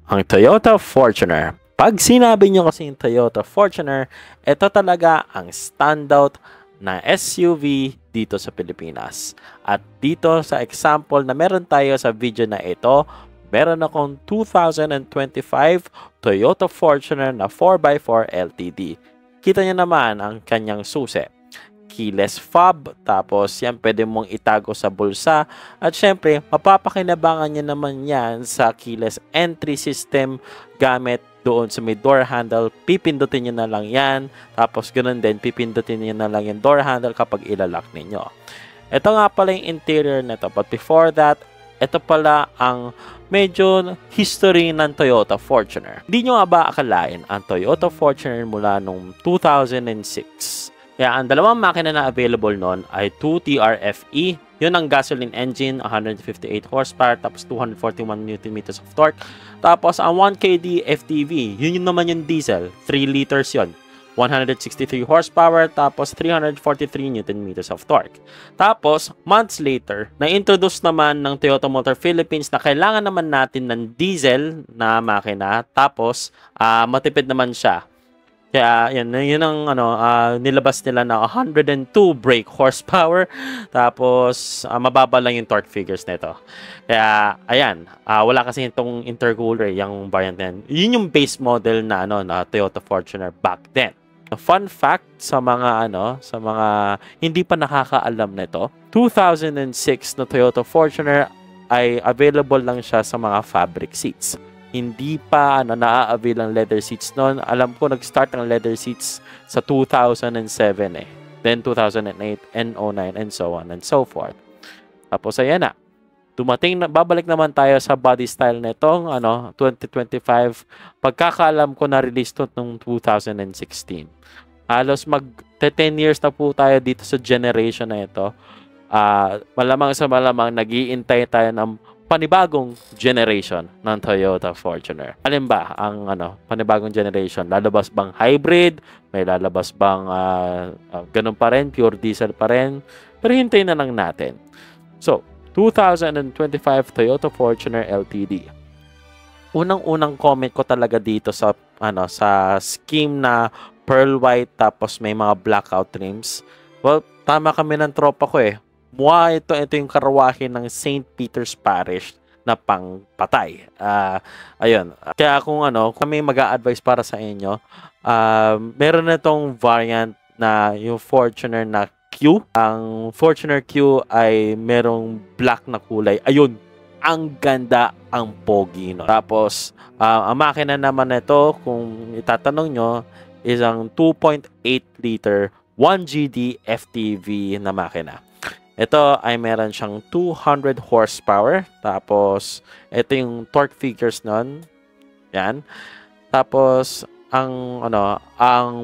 Ang Toyota Fortuner. Pag sinabi nyo kasi yung Toyota Fortuner, ito talaga ang standout na SUV dito sa Pilipinas. At dito sa example na meron tayo sa video na ito, meron akong 2025 Toyota Fortuner na 4x4 LTD. Kita nyo naman ang kanyang susi. Keyless fob, tapos yan pwede mong itago sa bulsa, at syempre mapapakinabangan nyo naman yan sa keyless entry system gamit doon sa may door handle. Pipindutin nyo na lang yan, tapos ganoon din pipindutin nyo na lang yung door handle kapag ilalak ninyo. Ito nga pala yung interior nito, but before that, ito pala ang medyo history ng Toyota Fortuner. Hindi nyo nga ba akalain ang Toyota Fortuner mula noong 2006? Kaya ang dalawang makina na available noon ay 2 TRFE. Yun ang gasoline engine, 158 horsepower, tapos 241 Nm of torque. Tapos ang 1KD FTV, yun naman yung diesel, 3 liters yun. 163 horsepower, tapos 343 Nm of torque. Tapos, months later, na-introduce naman ng Toyota Motor Philippines na kailangan naman natin ng diesel na makina, tapos matipid naman siya. Kaya yun ang nilabas nila na 102 brake horsepower, tapos mababa lang yung torque figures nito. Kaya ayan, wala kasi itong intercooler yung variant na yan. Yun yung base model na na Toyota Fortuner back then. A fun fact sa mga hindi pa nakakaalam nito, 2006 na Toyota Fortuner ay available lang siya sa mga fabric seats. Hindi pa na-avail ang leather seats noon. Alam ko nag-start ang leather seats sa 2007 eh. Then 2008 and 09 and so on and so forth. Tapos ayan na. Babalik naman tayo sa body style nitong 2025. Pagkakaalam ko na-release to noong 2016. Halos mag-10 years na po tayo dito sa generation na ito. Malamang sa malamang nag-iintay tayo ng panibagong generation ng Toyota Fortuner. Alin ba ang panibagong generation? Lalabas bang hybrid? May lalabas bang ganun pa rin, pure diesel pa rin? Pero hintayin na lang natin. So, 2025 Toyota Fortuner LTD. Unang-unang comment ko talaga dito sa sa scheme na pearl white tapos may mga blackout trims. Well, tama kami ng tropa ko eh. Ito yung karawahe ng St. Peter's Parish na pangpatay. Ayun. Kaya kung kami mag-a-advise para sa inyo, meron na itong variant na yung Fortuner na Q. Ang Fortuner Q ay merong black na kulay. Ayun. Ang ganda, ang pogi. No? Tapos, ang makina naman nito, kung itatanong nyo, is ang 2.8 liter 1GD FTV na makina. Ito ay meron siyang 200 horsepower. Tapos, ito yung torque figures nun. Yan. Tapos, ang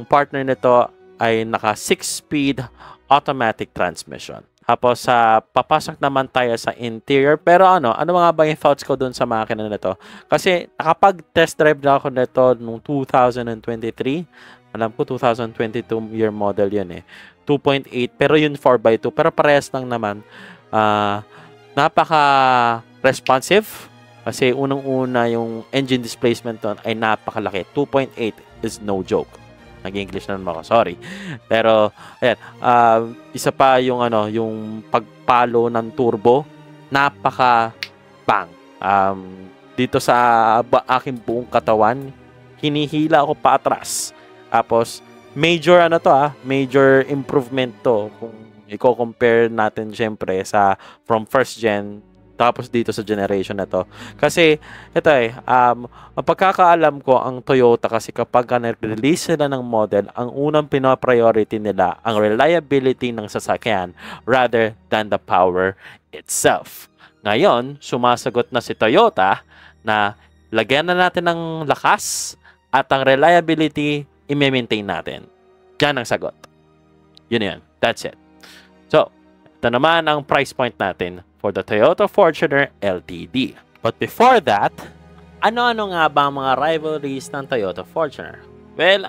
partner nito ay naka 6-speed automatic transmission. Tapos, papasok naman tayo sa interior. Pero ano nga ba yung thoughts ko dun sa makina nito? Kasi, nakapag-test drive na ako nito noong 2023. Alam ko, 2022 year model yun eh. 2.8, pero yun 4x2. Pero parehas lang naman. Napaka-responsive. Kasi unang-una yung engine displacement doon ay napakalaki. 2.8 is no joke. Nag-English na naman ako, sorry. Pero, ayan. Isa pa yung, yung pagpalo ng turbo. Napaka-bang. Dito sa aking buong katawan, hinihila ako pa atras. Tapos, major major improvement to kung i-compare natin syempre sa from first gen tapos dito sa generation na to. Kasi ito ang pagkakaalam ko ang Toyota kasi kapag nag-release sila ng model, ang unang pina-priority nila ang reliability ng sasakyan rather than the power itself. Ngayon, sumasagot na si Toyota na lagyan na natin ng lakas at ang reliability i-maintain natin. Diyan ang sagot. Yun. That's it. So, ito naman ang price point natin for the Toyota Fortuner LTD. But before that, ano-ano nga ba ang mga rivalries ng Toyota Fortuner? Well,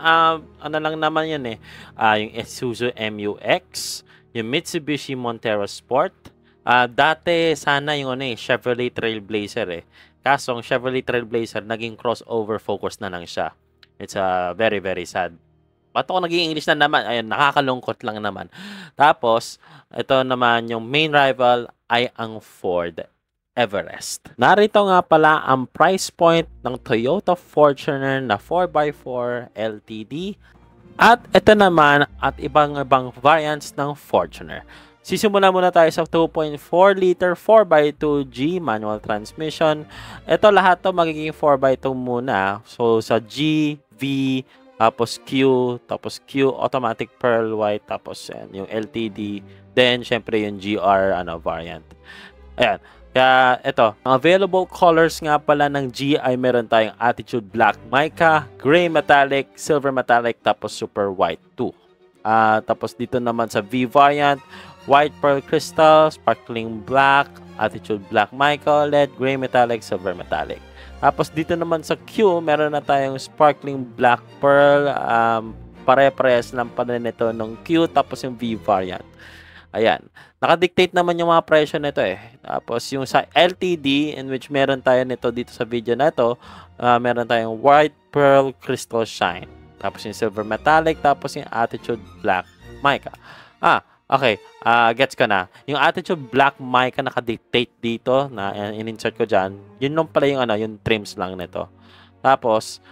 lang naman yun eh. Yung Isuzu MU-X, yung Mitsubishi Montero Sport. Dati sana yung Chevrolet Trailblazer eh. Kaso, ang Chevrolet Trailblazer, naging crossover focus na lang siya. It's very, very sad. Ba't ako naging English na naman? Ayun, nakakalungkot lang naman. Tapos, ito naman, yung main rival ay ang Ford Everest. Narito nga pala ang price point ng Toyota Fortuner na 4x4 LTD. At ito naman at ibang variants ng Fortuner. Sisimula muna tayo sa 2.4 liter 4x2G manual transmission. Ito lahat to magiging 4x2 muna. So sa G, V, tapos Q automatic pearl white, tapos yan, yung LTD, then syempre yung GR variant. Ayan. Kaya ito, ang available colors nga pala ng G ay meron tayong Attitude Black Mica, Gray Metallic, Silver Metallic, tapos Super White 2. Tapos dito naman sa V variant, White Pearl Crystal, Sparkling Black, Attitude Black Mica LED, Gray Metallic, Silver Metallic. Tapos dito naman sa Q, meron na tayong Sparkling Black Pearl, pare-parehas lang pa rin ito ng Q, tapos yung V variant. Ayan. Nakadictate naman yung mga presyo nito eh. Tapos yung sa LTD, in which meron tayo nito dito sa video na ito, meron tayong White Pearl Crystal Shine. Tapos yung Silver Metallic, tapos yung Attitude Black Mica. Okay. Gets ko na. Yung Attitude Black Mica nakadictate dito, na in-insert ko dyan. Yun lang pala yung trims lang nito. Tapos,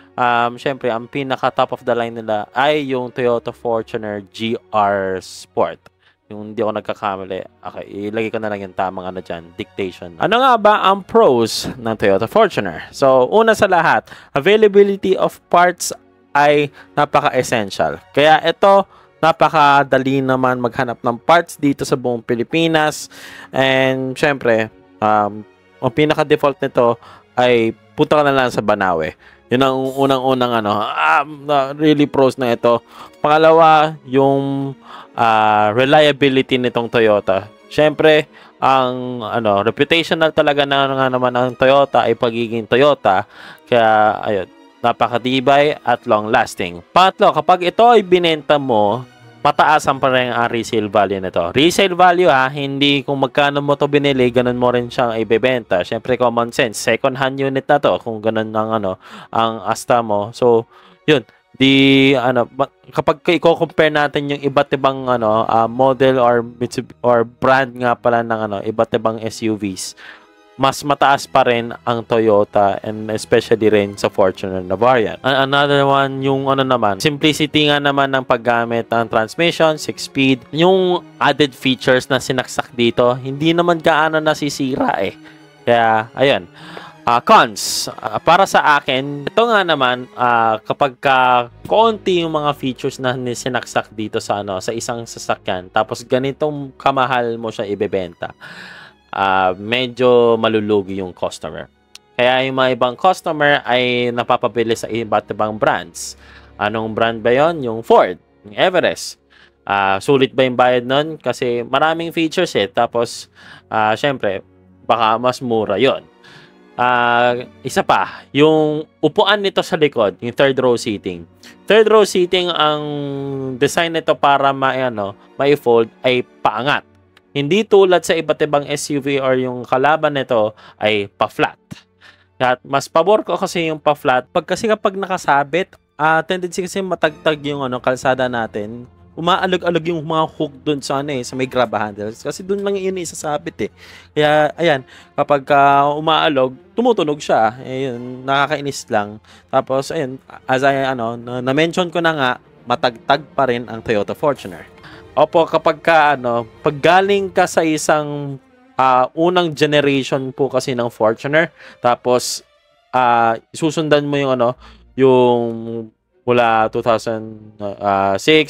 syempre, ang pinaka top of the line nila ay yung Toyota Fortuner GR Sport. Yung hindi ako nagkakamali. Okay, ilagay ko na lang yung tamang dyan, dictation. Ano nga ba ang pros ng Toyota Fortuner? So, una sa lahat, availability of parts ay napaka-essential. Kaya ito, napakadali naman maghanap ng parts dito sa buong Pilipinas. And, syempre, ang pinaka-default nito ay punta ka na lang sa Banawe. Yun ang unang-unang really pros na ito. Pangalawa, yung reliability nitong Toyota. Siyempre, ang reputational talaga na naman ng Toyota ay pagiging Toyota. Kaya, ayun, napakatibay at long-lasting. Pangatlo, kapag ito ay binenta mo, pataasan pa rin ang resale value nito. Resale value hindi kung magkano mo to binili, ganun mo rin siyang ibebenta. Syempre common sense, second hand unit na to kung ganun ang asta mo. So, yun, kapag i-compare natin yung iba't ibang model or brand nga pala ng iba't ibang SUVs, mas mataas pa rin ang Toyota and especially rin sa Fortuner na variant. Another one, yung naman, simplicity nga naman ng paggamit ng transmission, 6-speed. Yung added features na sinaksak dito, hindi naman gaano nasisira eh. Kaya, ayun. Cons, para sa akin, ito nga naman, kapag konti yung mga features na sinaksak dito sa isang sasakyan, tapos ganitong kamahal mo siya ibebenta, medyo malulugi yung customer. Kaya yung mga ibang customer ay napapabili sa iba't ibang brands. Anong brand ba yon? Yung Ford, yung Everest. Sulit ba yung bayad nun? Kasi maraming features eh. Tapos, syempre, baka mas mura yon. Isa pa, yung upuan nito sa likod, yung third row seating. Third row seating, ang design nito para ma-fold ay paangat. Hindi tulad sa iba't ibang SUV or yung kalaban nito ay pa-flat. At mas pabor ko kasi yung pa-flat. Kasi kapag nakasabit, tendency kasi matagtag yung kalsada natin. Umaalog-alog yung mga hook dun sa sa may grab handles. Kasi dun lang yun isasabit eh. Kaya, ayan, kapag umaalog, tumutunog siya. Ayun, nakakainis lang. Tapos, ayun, as I, na-mention ko na nga, matagtag pa rin ang Toyota Fortuner. Opo, kapag pag galing ka sa isang unang generation po kasi ng Fortuner, tapos susundan mo yung mula 2006,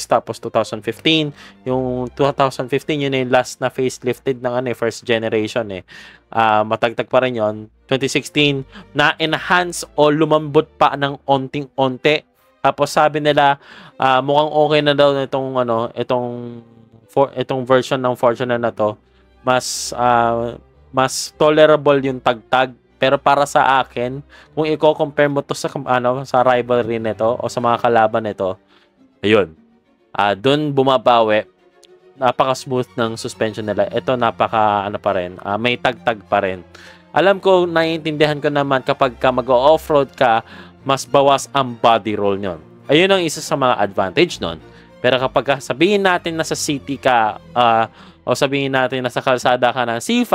tapos 2015, yung 2015 yun yung last na facelifted ng first generation eh. Matagtag pa rin yun. 2016, na-enhance o lumambot pa ng onting-onte. Tapos sabi nila mukhang okay na daw itong version ng Fortuner na to. Mas tolerable yung tagtag. Pero para sa akin, kung i-compare mo to sa rivalry nito o sa mga kalaban nito, ayun. Doon bumabawi. Napaka-smooth ng suspension nila. Ito napaka pa rin. May tagtag pa rin. Alam ko, naiintindihan ko naman kapag ka mag-off-road ka, mas bawas ang body roll nyon. Ayun ang isa sa mga advantage nun. Pero kapag sabihin natin nasa city ka, o sabihin natin nasa kalsada ka ng C5,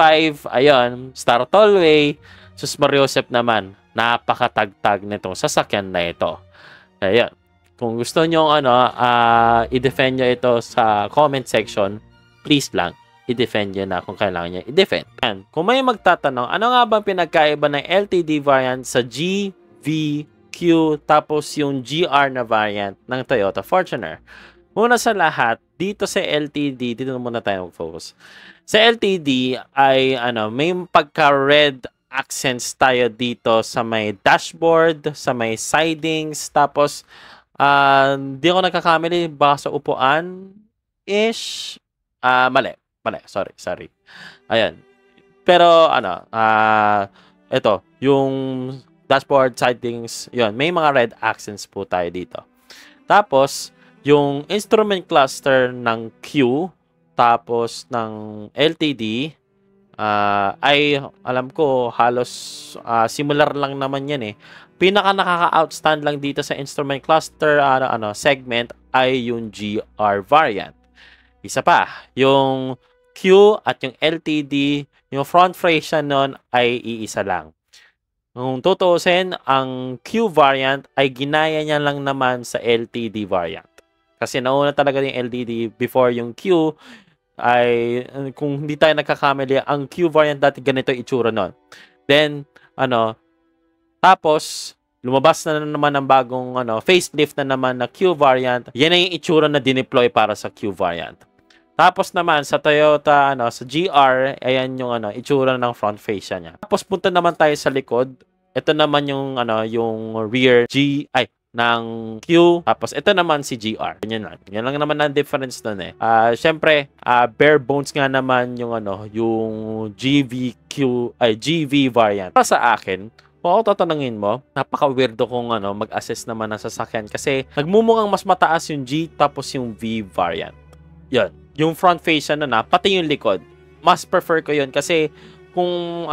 ayun, Star Tollway, sus Mariosep naman, napakatagtag nitong sasakyan na ito. Ayun. Kung gusto nyo i-defend nyo ito sa comment section, please lang, i-defend nyo na kung kailangan nyo i-defend. And kung may magtatanong, ano nga bang pinagkaiba ng LTD variant sa GV-Q tapos yung GR na variant ng Toyota Fortuner? Una sa lahat, dito sa LTD, dito muna tayo mag-focus. Sa LTD ay may pagka-red accents tayo dito sa may dashboard, sa may sidings, tapos di ako nagkakamali, baka sa upuan-ish. Mali. Sorry. Ayan. Pero, ito, yung dashboard, sidings, yun, may mga red accents po tayo dito. Tapos, yung instrument cluster ng Q, tapos ng LTD, ay, alam ko, halos similar lang naman yan eh. Pinaka nakaka-outstand lang dito sa instrument cluster segment ay yung GR variant. Isa pa, yung Q at yung LTD, yung front fascia nun ay iisa lang. Kung tutuusin, ang Q variant ay ginaya niya lang naman sa LTD variant. Kasi nauna talaga yung LTD before yung Q ay, kung hindi tayo nagkakamali, ang Q variant dati ganito itsura nun. Then, tapos, lumabas na naman ng bagong facelift na naman na Q variant. Yan ay yung itsura na dineploy para sa Q variant. Tapos naman sa Toyota, sa GR, ayan yung itsura ng front fascia niya. Tapos punta naman tayo sa likod. Ito naman yung yung rear ng Q. Tapos ito naman si GR. Yan lang naman ang difference nun eh. Syempre, bare bones nga naman yung yung GV variant. Para sa akin, kung ako tatanungin mo, napaka-weirdo kung mag-assess naman ng sasakyan kasi nagmumukhang mas mataas yung G tapos yung V variant. Yun. Yung front face pati yung likod. Mas prefer ko yun kasi kung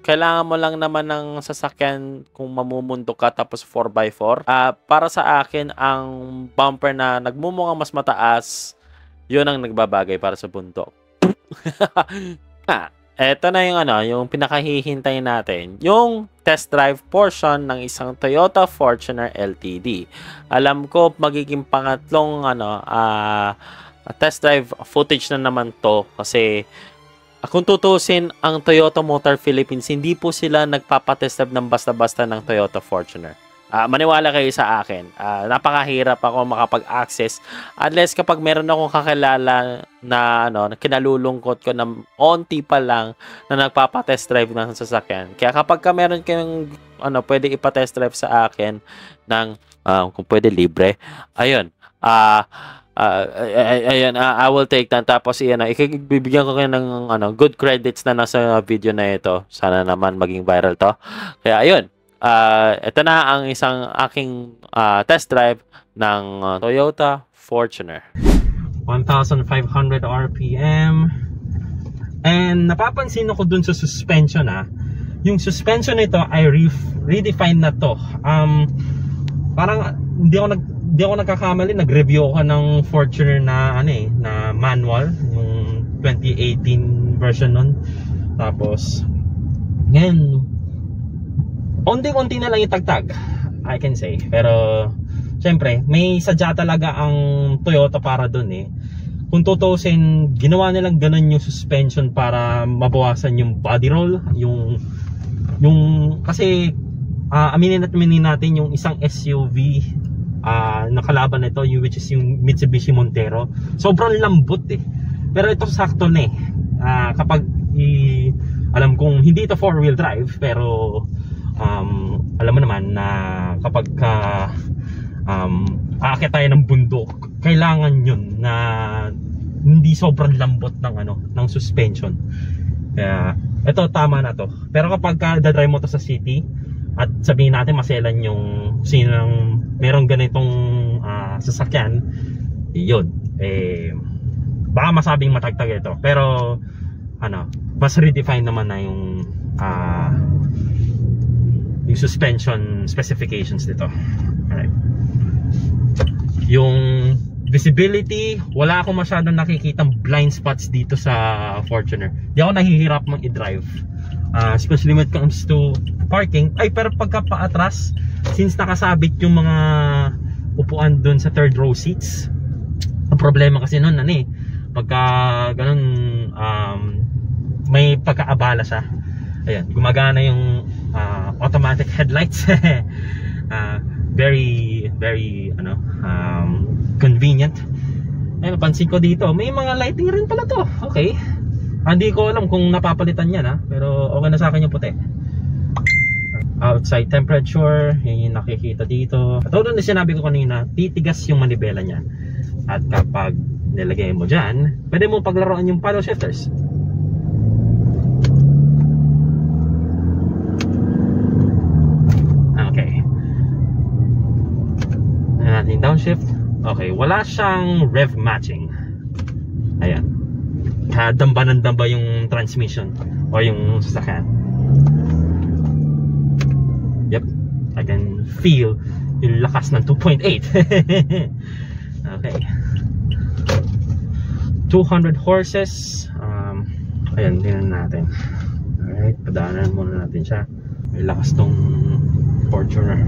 kailangan mo lang naman ng sasakyan kung mamumundo ka tapos 4x4. Para sa akin, ang bumper na nagmumukhang mas mataas, yun ang nagbabagay para sa bundok. Eto na yung pinakahihintay natin. Yung test drive portion ng isang Toyota Fortuner LTD. Alam ko magiging pangatlong test drive footage na naman to kasi kung tutusin ang Toyota Motor Philippines, hindi po sila nagpapatest drive ng basta-basta ng Toyota Fortuner. Maniwala kayo sa akin. Napakahirap ako makapag-access unless kapag meron akong kakilala na kinalulungkot ko na onti pa lang na nagpapa-test drive ng sasakyan. Kaya kapag meron kayong pwede ipa-test drive sa akin ng kung pwede libre, ayun. I will take that. Tapos ibibigyan ko kayo ng good credits na nasa video na ito. Sana naman maging viral to. Kaya ayun. Ito na ang isang aking test drive ng Toyota Fortuner. 1,500 RPM. And napapansin ako dun sa suspension yung suspension nito ay redefine na to. Parang hindi ako nagkakamali, nag-review ako ng Fortuner na na manual, yung 2018 version nun. Tapos ngayon onti-onti na lang itagtag, I can say. Pero syempre may sadya talaga ang Toyota para dun Kung tutusin, ginawa nilang ganun yung suspension para mabawasan yung body roll, yung kasi aminin natin yung isang SUV nakalaban nito, which is yung Mitsubishi Montero. Sobrang lambot pero ito sakto na kapag alam kong hindi ito 4-wheel drive, pero alam mo naman na kapag aakyat tayo ng bundok, kailangan yun na hindi sobrang lambot ng suspension. Kaya ito tama na to. Pero kapag dadrive mo to sa city at sabihin natin maselan yung sinang merong ganitong sasakyan, yun baka masabing matagtag ito. Pero mas redefine naman na yung yung suspension specifications nito. Alright. Yung visibility, wala akong masyadong nakikitang blind spots dito sa Fortuner. Di ako nahihirap mang i-drive. Especially when it comes to parking. Ay, pero pagka paatras, since nakasabit yung mga upuan dun sa third row seats, ang problema kasi nun, pagka ganun, may pagkaabala siya. Ayan, gumagana yung automatic headlights. Very convenient. Ayun, napansin ko dito, may mga lighting rin pala to. Okay. Hindi ko alam kung napapalitan yan, pero okay na sa akin yung puti. Outside temperature, yun yung nakikita dito. At tulad na sinabi ko kanina, titigas yung manibela niya. At kapag nilagay mo dyan, pwede mo paglaruan yung paddle shifters. Okay. Natin downshift. Okay, wala siyang rev matching. Ayan. Damba ng damba yung transmission o yung sasakyan. Yep, I can feel yung lakas ng 2.8. Okay. 200 horses. Ayan, tingnan natin. Alright, padaanan muna natin siya. May lakas tong Fortuner.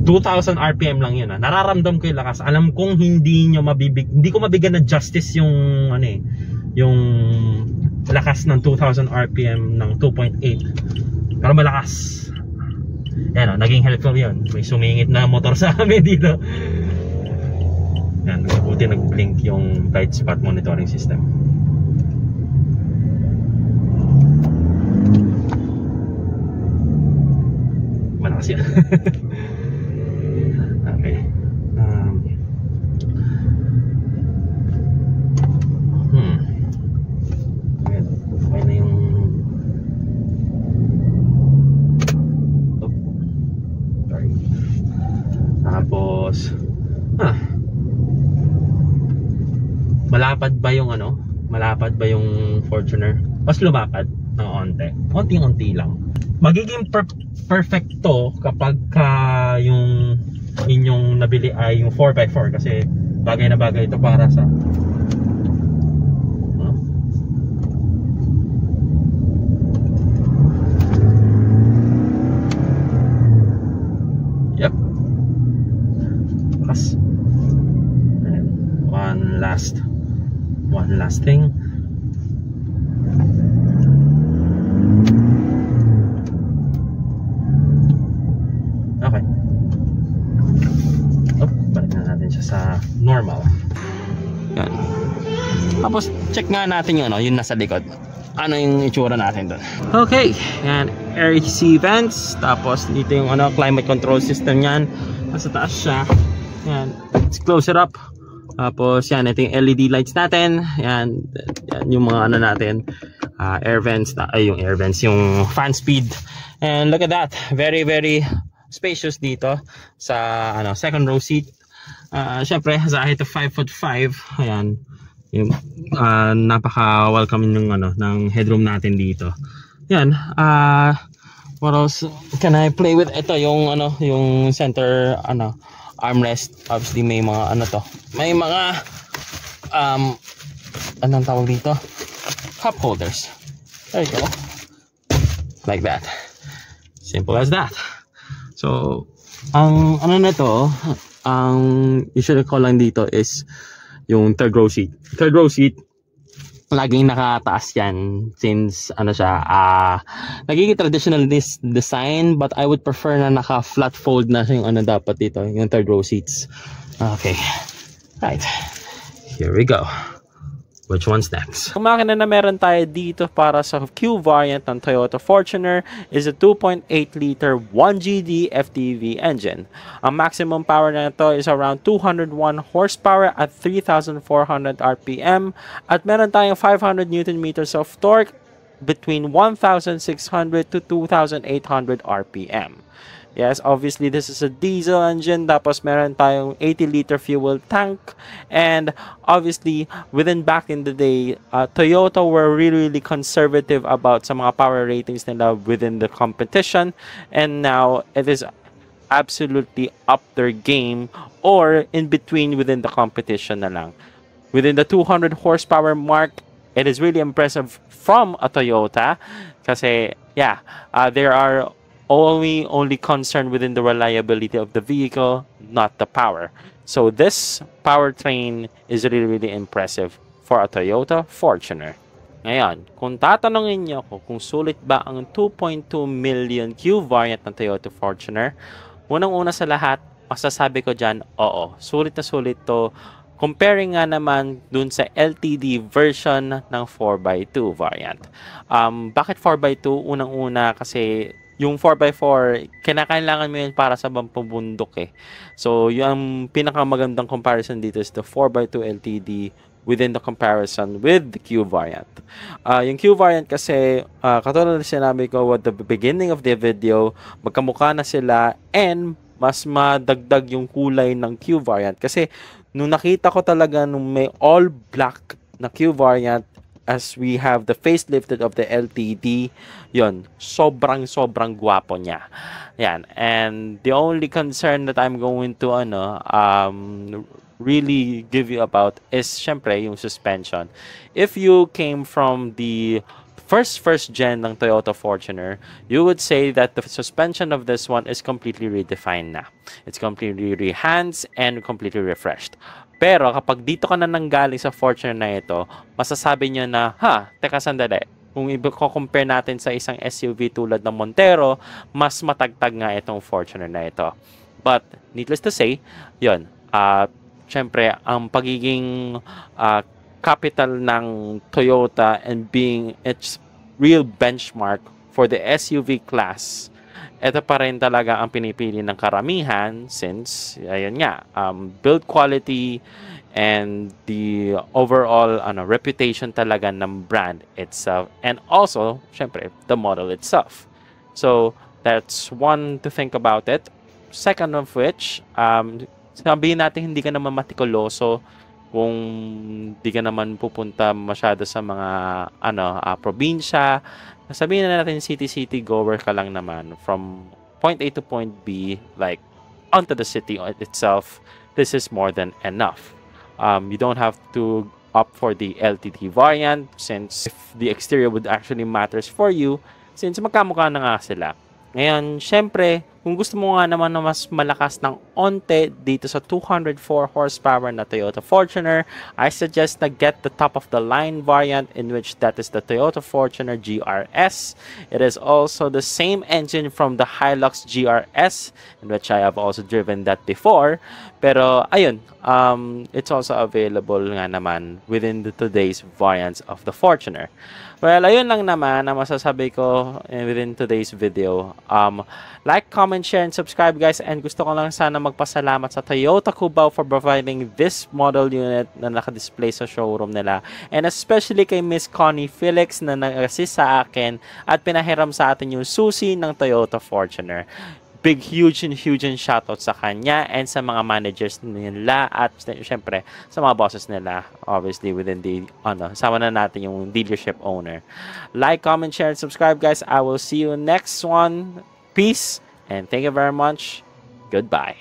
2,000 RPM lang yun. Nararamdam ko yung lakas. Alam kong hindi ko mabigyan ng justice yung yung lakas ng 2,000 RPM ng 2.8. Pero malakas. Ayan, naging helpful yun. May sumingit na motor sa amin dito. Ayan, buti nag-blink yung blind spot monitoring system. Malakas yan. Okay. Okay na yung sorry. Tapos malapad ba yung malapad ba yung Fortuner? Mas lumapad ng onti-unti lang. Magiging perfect to kapag yung inyong nabili ay yung 4x4 kasi bagay na bagay ito para sa yep. Plus one last thing. Okay. Balik na natin siya sa normal. Yan. Tapos check nga natin yung nasa likod. Ano yung itsura natin doon. Okay. Yan, AC vents. Tapos dito yung climate control system yan. Nasa taas siya. Yan. Let's close it up. Tapos yan, ito yung LED lights natin. Yan yung mga natin. Air vents, yung air vents, yung fan speed. And look at that. Very, very spacious dito sa second row seat. Syempre sa height of 5'5", ayan, yung napaka welcoming ng headroom natin dito. Yan. What else can I play with? Ito yung yung center armrest. Obviously may mga may mga anong tawag dito, cup holders. There you go, like that, simple as that. So ang ang usually ko lang dito is yung third row seat. Laging nakataas yan since nagiging traditional this design, but I would prefer na naka flat fold na yung dapat dito, yung third row seats. Okay, right, here we go. Which one's next? Ang makina na meron tayo dito para sa Q variant ng Toyota Fortuner is a 2.8 liter 1GD FTV engine. Ang maximum power na ito is around 201 horsepower at 3,400 RPM at meron tayong 500 Newton meters of torque between 1,600 to 2,800 RPM. Yes, obviously this is a diesel engine, tapos meron tayong 80-liter fuel tank, and obviously back in the day, Toyota were really conservative about sa mga power ratings nila within the competition, and now it is absolutely up their game or in between within the competition na lang. Within the 200 horsepower mark, it is really impressive from a Toyota kasi yeah, there are only concerned within the reliability of the vehicle, not the power. So this powertrain is really impressive for a Toyota Fortuner. Ngayon, kung tatanungin niyo ako kung sulit ba ang 2.2 million Q variant ng Toyota Fortuner, unang-una sa lahat, masasabi ko dyan, oo, sulit na sulit to. Comparing nga naman dun sa LTD version ng 4x2 variant. Bakit 4x2? Unang-una kasi yung 4x4, kinakailangan mo yun para sa pampabundok eh. So, yung pinakamagandang comparison dito is the 4x2 LTD within the comparison with the Q variant. Yung Q variant kasi, katulad na sinabi ko at the beginning of the video, magkamukha na sila and mas madagdag yung kulay ng Q variant. Kasi, nung nakita ko talaga nung may all black na Q variant, as we have the facelifted of the LTD, yon sobrang gwapo niya. Yan. And the only concern that I'm going to really give you about is syempre yung suspension. If you came from the first gen ng Toyota Fortuner, you would say that the suspension of this one is completely redefined na. It's completely rehanced and completely refreshed. Pero kapag dito ka na nanggaling sa Fortuner na ito, masasabi nyo na, teka sandali, kung i-compare natin sa isang SUV tulad ng Montero, mas matagtag nga itong Fortuner na ito. But, needless to say, yun, syempre, ang pagiging capital ng Toyota and being its real benchmark for the SUV class, ito pa rin talaga ang pinipili ng karamihan since, ayun nga, build quality and the overall reputation talaga ng brand itself. And also, syempre, the model itself. So, that's one to think about it. Second of which, sabihin natin hindi ka naman matikuloso kung di ka naman pupunta masyado sa mga probinsya. Sabihin na natin city goer ka lang naman from point A to point B, like onto the city itself. This is more than enough. You don't have to opt for the LTD variant since if the exterior would actually matters for you since magkamukha na nga sila. Ngayon, syempre, kung gusto mo nga naman na mas malakas ng onte dito sa 204 horsepower na Toyota Fortuner, I suggest na get the top-of-the-line variant in which that is the Toyota Fortuner GRS. It is also the same engine from the Hilux GRS, in which I have also driven that before. Pero, ayun, it's also available nga naman within today's variants of the Fortuner. Well, ayun lang naman na masasabi ko within today's video. Like, comment, share, and subscribe guys. And gusto ko lang sana magpasalamat sa Toyota Cubao for providing this model unit na nakadisplay sa showroom nila. And especially kay Miss Connie Felix na nag-assist sa akin at pinahiram sa atin yung susi ng Toyota Fortuner. Big, huge shoutout sa kanya and sa mga managers nila at syempre sa mga bosses nila, obviously within the sama na natin yung dealership owner. Like, comment, share, and subscribe guys. I will see you next one. Peace and thank you very much. Goodbye.